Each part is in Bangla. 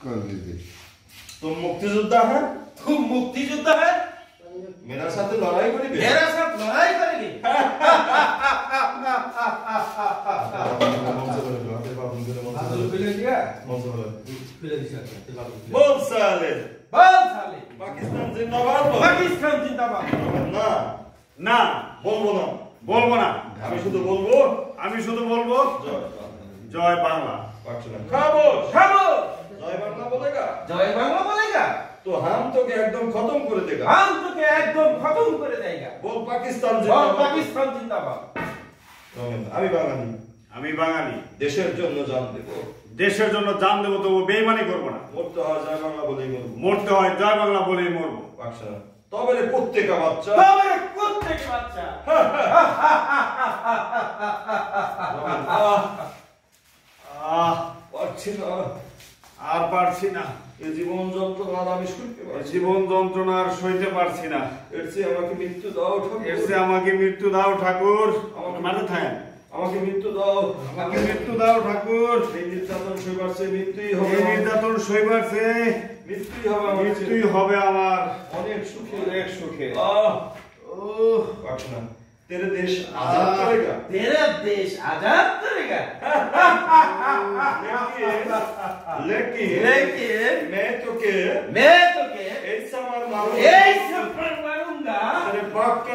कर लीजिए। तुम मुक्तियोद्धा है? तुम मुक्तियोद्धा है? मेरा साथ लड़ाई करेगी? मेरा साथ लड़ाई करेगी? बोल साले। बोल साले। पाकिस्तान जिंदाबाद। पाकिस्तान जिंदाबाद। ना না বলবো না, বলবো না, আমি শুধু বলবো জয় বাংলা। খামোশ खामोश। জয় বাংলা বলেगा जय बांग्ला बोलेगा तो हम तो के एकदम खत्म कर देगा। हम तो क्या एकदम खत्म कर देगा। बोल पाकिस्तान बोल जिंदाबाद। पाकिस्तान जिंदाबाद। আমি বাঙালি, আমি বাঙালি, দেশের জন্য জান দেব, দেশের জন্য জান দেবো, তবু বেইমানি করবো না। মরতে হয় জয় বাংলা বলেই মরবো। মরতে হয় জয় বাংলা বলেই মরবো। পাকশালা তবে রে প্রত্যেকটা বাচ্চা तबे প্রত্যেক বাচ্চা পারছি না, আর পারছি না, এই জীবন যন্ত্রণা আমি সইতে পারছি না। জীবন যন্ত্রণা আর সইতে পারছি না। এর চেয়ে আমাকে মৃত্যু দাও ঠাকুর। এর চেয়ে আমাকে মৃত্যু দাও ঠাকুর। মাঠে থাকেন, আমাকে মৃত্যু দাও, আমাকে মৃত্যু দাও ঠাকুর। এই নির্যাতন সইবার চেয়ে মৃত্যুই হবে। এই নির্যাতন সইবার চেয়ে মৃত্যুই হবে আমার মৃত্যুই চেয়ে। হবে আমার অনেক সুখে অনেক সুখে। পাকশালা तेरे देश आजाद करेगा। तेरा देश आजाद करेगा। लेकिन मैं तो के ऐसा मारूंगा तेरे बाप का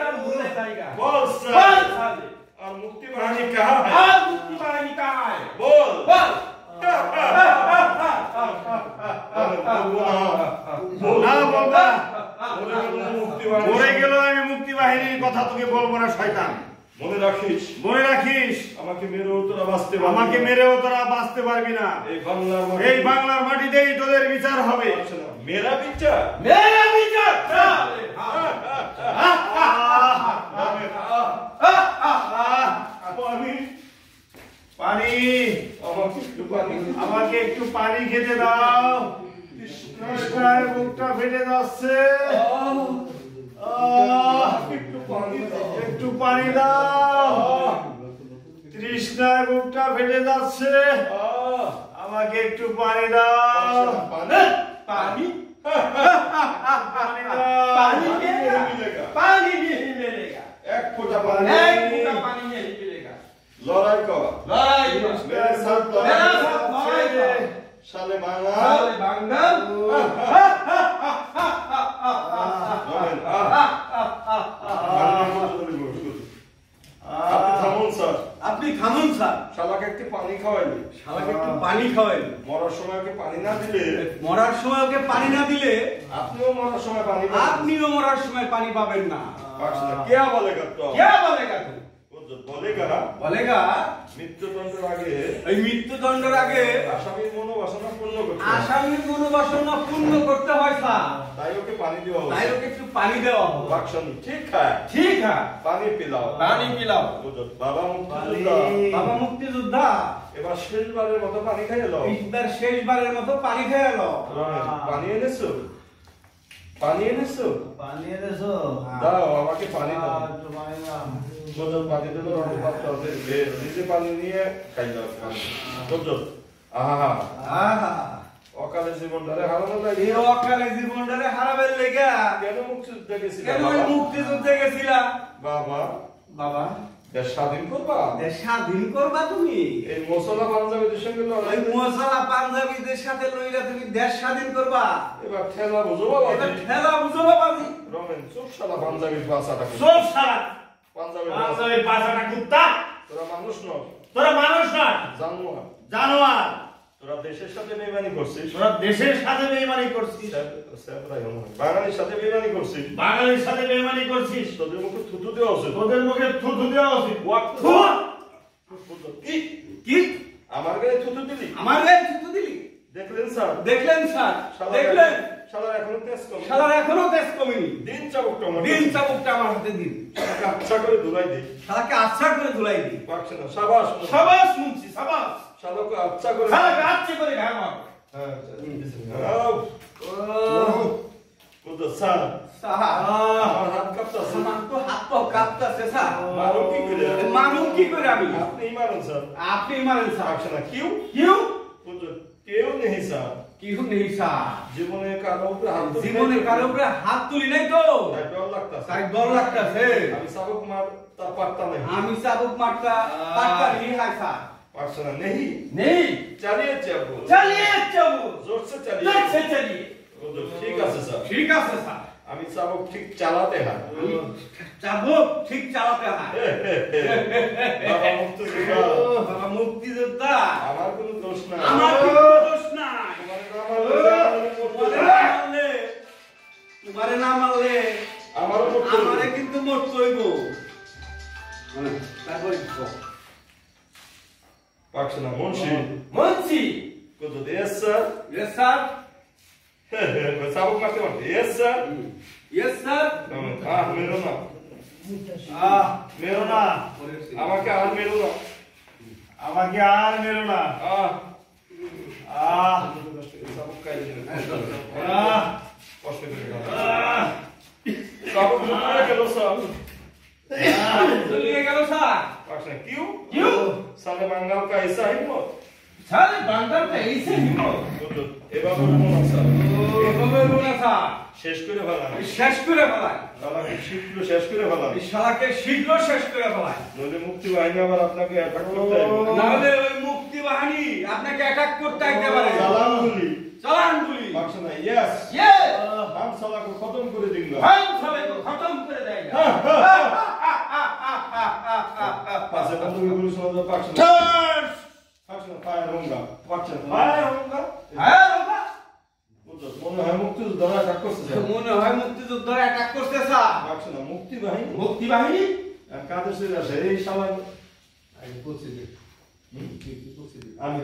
नाम भूले जाएगा। बोल साले। और मुक्ति बहानी कहाँ है? और मुक्ति बहानी कहाँ है? बोल না বলবা, मुक्ति बहानी মরে গেল আমি মুক্তি বাহিনীর কথা তোকে বলবো না শয়তান। মনে রাখিস, মনে রাখিস, আমাকে মেরেও তোরা বাঁচতে পারবি না। আমাকে মেরেও তোরা বাঁচতে পারবি না। এই বাংলার মাটিতেই তোদের বিচার হবে। मेरा বিচার मेरा विचार পানি পানি আমাকে একটু পানি আমাকে একটু পানি খেতে দাও। তৃষ্ণায় বুকটা ফেটে যাচ্ছে। একটু পানি দাও। একটু পানি দাও। তৃষ্ণায় বুকটা ফেটে যাচ্ছে। আমাকে একটু পানি দাও। পানি पानी পানি দাও। पानी मिलेगा। पानी नहीं मिलेगा। एक फुटा पानी एक फुटा पानी नहीं मिलेगा। लड़ाई कर लड़ाई मेरे साथ मेरा साथ लड़ाई कर। साले बांग्ला साले बांग्ला আপনি থামুন স্যার। আপনি থামুন স্যার। শালাকে একটু পানি খাওয়াইলি, শালাকে একটু পানি খাওয়াইলি। মরার সময় ওকে পানি না দিলে মরার সময় ওকে পানি না দিলে আপনিও মরার সময় পানি পাবেন। আপনিও মরার সময় পানি পাবেন না। क्या बोलेगा तो? क्या बोलेगा तू? वो जो बोलेगा बोलेगा মৃত্যুদণ্ডের আগে এই মৃত্যুদণ্ডের আগে আসামির মনোবাসনা পূর্ণ করতে হবে। আসামির মনোবাসনা পূর্ণ করতে হয় স্যার। তাই ওকে পানি দেওয়া হবে। তাই ওকে একটু পানি দেওয়া হবে। বাক্সানি ঠিক है ঠিক है পানি পিলাও। পানি পিলাও। वो जो বাবা মুক্তিযোদ্ধা বাবা মুক্তিযোদ্ধা এবার শেষবারের মতো পানি খেয়ে এলো। এইবার শেষবারের মতো পানি খেয়ে এলো। পানি এনেছো? পানি এনেছো? पानी এনেছো? দাও আমাকে পানি দাও। একটু পানি দাও। বদল পানি দিলো আমি পাত্র আছে নিজে পানি নিয়ে খাই দাও পানি। বদল আহা আহা অকালে জীবনটারে হারানো যায়। এই অকালে জীবনটারে হারাবের লেগা কেন মুক্তিযুদ্ধে গেছিলাম? কেন ওই মুক্তিযুদ্ধে গেছিলা? বাবা বাবা দেশ স্বাধীন করবা? দেশ স্বাধীন করবা তুমি? এই মশলা পাঞ্জাবিদের সঙ্গে ওই লড়াই মশলা পাঞ্জাবিদের সাথে লইরা তুমি দেশ স্বাধীন করবা? এবার ঠেলা বুঝো বাবা। এটা ঠেলা বুঝো বাবাজি। রমেন চোখ শালা পাঞ্জাবির ভাষাটা সব সারা পাঞ্জাবির পাঞ্জাবের পাছাটা কুত্তা। তোরা মানুষ নয়, তোরা মানুষ না, জানোয়ার। জানোয়ার। তোরা দেশের সাথে বেইমানি করছিস, তোরা দেশের সাথে বেইমানি করছিস, বাঙালির সাথে বেইমানি করছিস, বাঙালির সাথে বেইমানি করছিস। তোদের মুখে থুতু দেওয়া উচিত। তোদের মুখে থুতু দেওয়া উচিত। থু! কি কি আমার গায়ে থুতু দিলি? আমার গায়ে থুতু দিলি? দেখলেন স্যার? দেখলেন স্যার? দেখলেন? শালার এখনো তেজ কম। শালার এখনো তেজ কমেনি। দিন চাবুকটা আমার দিন চাবুকটা আমার হাতে দিন। শালাকে আচ্ছা করে ধুলাই দিই। শালাকে আচ্ছা করে ধুলাই দিই। পারছে না। সাবাস সাবাস মুন্সি সাবাস। শালাকে আচ্ছা করে শালাকে আচ্ছা করে ঘামাও। হ্যাঁ কোথা স্যার আমার হাত কাঁপতাছে। আমার তো হাত পা কাঁপতাছে স্যার। মারো কি করে? মারুন কি করে আমি? আপনিই মারুন স্যার। আপনি মারেন স্যার। পারছে না। কিউ কিউ হুজুর কেউ নেই স্যার, কেউ নেই স্যার। জীবনে কারো উপরে হাত তুলি নাই। জীবনে কারো উপরে হাত তুলি নাই তো, তাই ডর লাগতাছে। তাই ডর লাগতাছে। আমি সাবক মার তা পারতাম না। আমি চাবুক মারতা পাক্কা নি হাই স্যার। পারছে না নেই, নেই চালিয়ে যাবো, চালিয়ে যাবো, জোরসে চালিয়ে জোরসে চালিয়ে। হুজুর ঠিক আছে স্যার, ঠিক আছে স্যার। আমি সাবক ঠিক চালাতে হয়। চাবুক ঠিক চালাতে হয়। বাবা মুক্তিযোদ্ধা, বাবা মুক্তিযোদ্ধা, আমার কোনো দোষ নাই। আমার কোনো দোষ নাই। তোমারে না মারলে আমারও করতে হইব। আমারে কিন্তু মরতে হইব। তারপরে পারছে না মুন্সি মুন্সি কত দেশ স্যার, ইয়েস স্যার, সাবক মারতে পারতে ইয়েস স্যার। Yes sir. মেরো না, মেরো না, আমাকে আর মেরো না। আমাকে আর মেরো না। সাবক খাই দিন, আহ, কষ্ট করে খাও। সাবক মারা গেল স্যার। চলিয়ে গেল স্যার। পারছে না কিউ কিউ সালে বাঙ্গাল কা হিসা হিম্মত। সালে বান্দার কা এইসে হিম্মত। এভাবে মনে স্যার, এভাবে রুনা স্যার শেষ করে ফেলা, শেষ করে ফেলাই। তালাকে শীঘ্র শেষ করে ফেলা, এই শালাকে শীঘ্র শেষ করে ফেলাই। নইলে মুক্তি বাহিনী আবার আপনাকে অ্যাটাক করতে হবে। নাহলে ওই মুক্তি বাহিনী আপনাকে অ্যাটাক করতে আসতে পারে। সালাম গুলি চালান গুলি। পারছে না ইয়েস, ইয়েস, हम साला को खत्म করে দিন। हम साले को खत्म করে দেয়। पासे बंदूक गुली शोना तो पारছে না, চার্জ পারছে না, ফায়ার হোঙ্গা, পারছে না, ফায়ার হোঙ্গা। হ্যাঁ বাবা, বুঝছো, মনে হয় মুক্তিযোদ্ধারা অ্যাটাক করছে স্যার। মনে হয় মুক্তিযোদ্ধারা অ্যাটাক করতে স্যার। পারছে না, মুক্তি বাহিনী মুক্তি বাহিনী কাদের সে আসে এই শালা। আমি পৌঁছে দিই। আমি